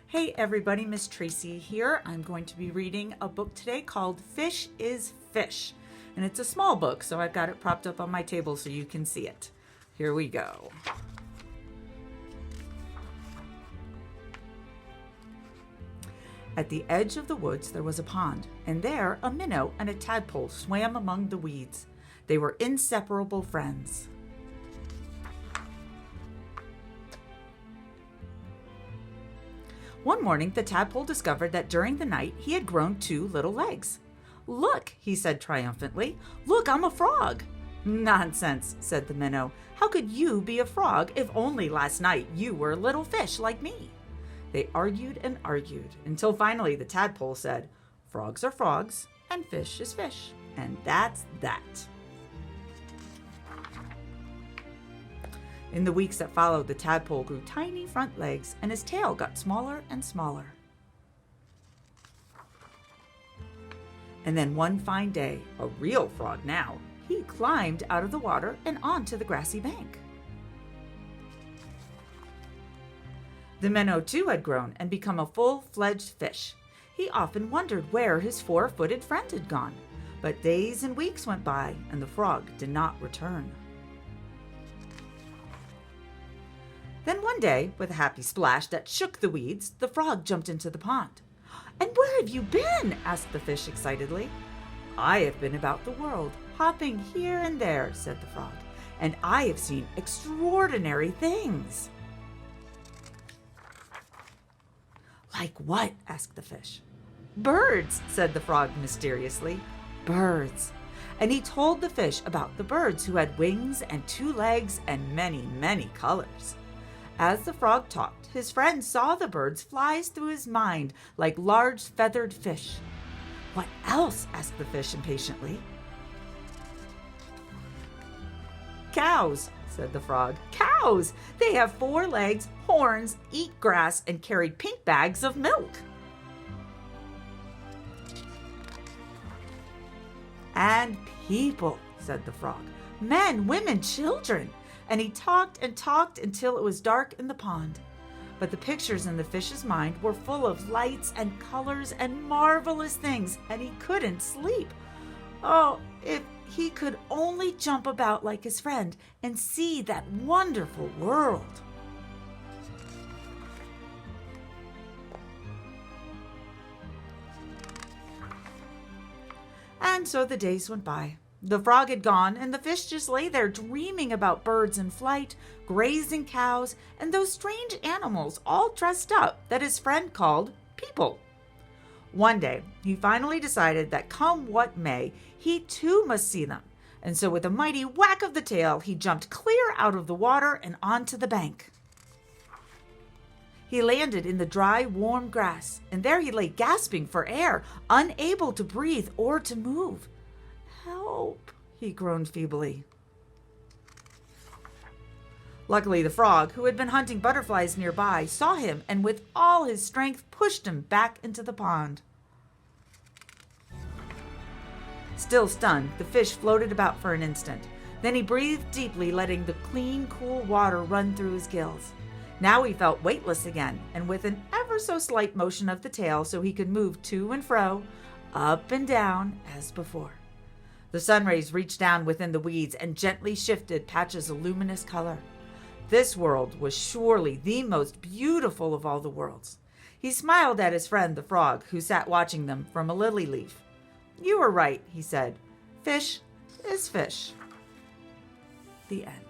Hey everybody, Miss Tracy here. I'm going to be reading a book today called Fish is Fish. And it's a small book, so I've got it propped up on my table so you can see it. Here we go. At the edge of the woods there was a pond, and there a minnow and a tadpole swam among the weeds. They were inseparable friends. One morning, the tadpole discovered that during the night he had grown 2 little legs. "Look," he said triumphantly. "Look, I'm a frog." "Nonsense," said the minnow. "How could you be a frog if only last night you were a little fish like me?" They argued and argued until finally the tadpole said, "Frogs are frogs and fish is fish, and that's that." In the weeks that followed, the tadpole grew tiny front legs and his tail got smaller and smaller. And then one fine day, a real frog now, he climbed out of the water and onto the grassy bank. The minnow too had grown and become a full-fledged fish. He often wondered where his 4-footed friend had gone, but days and weeks went by and the frog did not return. Then one day, with a happy splash that shook the weeds, the frog jumped into the pond. "And where have you been?" asked the fish excitedly. "I have been about the world, hopping here and there," said the frog, "and I have seen extraordinary things." "Like what?" asked the fish. "Birds," said the frog mysteriously. "Birds." And he told the fish about the birds who had wings and 2 legs and many, many colors. As the frog talked, his friend saw the birds flies through his mind like large feathered fish. "What else?" asked the fish impatiently. "Cows," said the frog. "Cows! They have 4 legs, horns, eat grass, and carry pink bags of milk." "And people," said the frog. "Men, women, children." And he talked and talked until it was dark in the pond. But the pictures in the fish's mind were full of lights and colors and marvelous things, and he couldn't sleep. Oh, if he could only jump about like his friend and see that wonderful world. And so the days went by. The frog had gone, and the fish just lay there dreaming about birds in flight, grazing cows, and those strange animals all dressed up that his friend called people. One day, he finally decided that come what may, he too must see them, and so with a mighty whack of the tail, he jumped clear out of the water and onto the bank. He landed in the dry, warm grass, and there he lay gasping for air, unable to breathe or to move. "Help," he groaned feebly. Luckily, the frog, who had been hunting butterflies nearby, saw him and with all his strength pushed him back into the pond. Still stunned, the fish floated about for an instant. Then he breathed deeply, letting the clean, cool water run through his gills. Now he felt weightless again, and with an ever so slight motion of the tail so he could move to and fro, up and down as before. The sun rays reached down within the weeds and gently shifted patches of luminous color. This world was surely the most beautiful of all the worlds. He smiled at his friend the frog, who sat watching them from a lily leaf. "You were right," he said. "Fish is fish." The end.